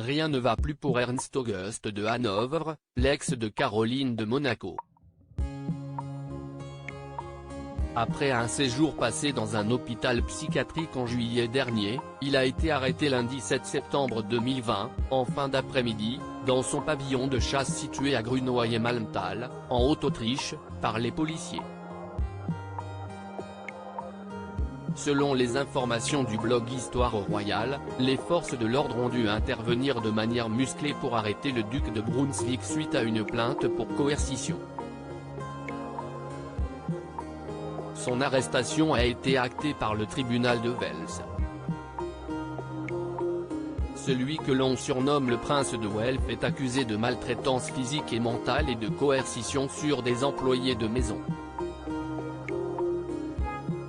rien ne va plus pour Ernst August de Hanovre, l'ex de Caroline de Monaco. Après un séjour passé dans un hôpital psychiatrique en juillet dernier, il a été arrêté lundi 7 septembre 2020, en fin d'après-midi, dans son pavillon de chasse situé à Grunewald-Malmtal, en Haute-Autriche, par les policiers. Selon les informations du blog Histoire royale, les forces de l'ordre ont dû intervenir de manière musclée pour arrêter le duc de Brunswick suite à une plainte pour coercition. Son arrestation a été actée par le tribunal de Wels. Celui que l'on surnomme le prince de Welf est accusé de maltraitance physique et mentale et de coercition sur des employés de maison.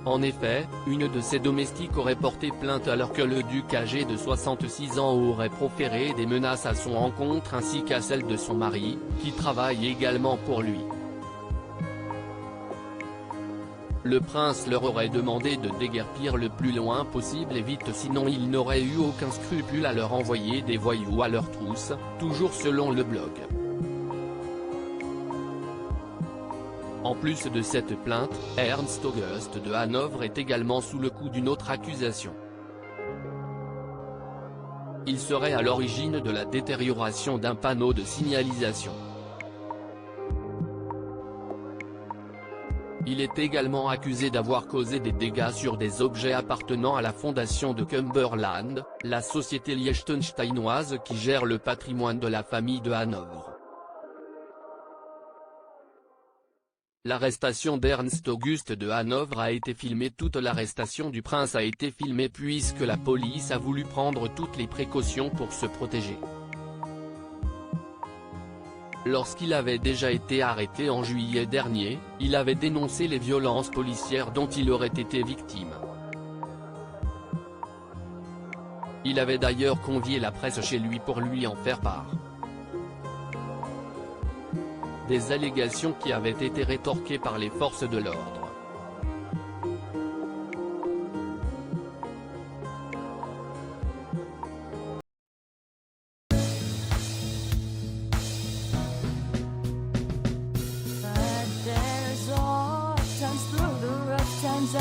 En effet, une de ses domestiques aurait porté plainte alors que le duc âgé de 66 ans aurait proféré des menaces à son encontre ainsi qu'à celle de son mari, qui travaille également pour lui. Le prince leur aurait demandé de déguerpir le plus loin possible et vite sinon il n'aurait eu aucun scrupule à leur envoyer des voyous à leur trousse, toujours selon le blog. En plus de cette plainte, Ernst August de Hanovre est également sous le coup d'une autre accusation. Il serait à l'origine de la détérioration d'un panneau de signalisation. Il est également accusé d'avoir causé des dégâts sur des objets appartenant à la fondation de Cumberland, la société liechtensteinoise qui gère le patrimoine de la famille de Hanovre. L'arrestation d'Ernst August de Hanovre a été filmée. Toute l'arrestation du prince a été filmée puisque la police a voulu prendre toutes les précautions pour se protéger. Lorsqu'il avait déjà été arrêté en juillet dernier, il avait dénoncé les violences policières dont il aurait été victime. Il avait d'ailleurs convié la presse chez lui pour lui en faire part. Des allégations qui avaient été rétorquées par les forces de l'ordre. But there's all times through the rough times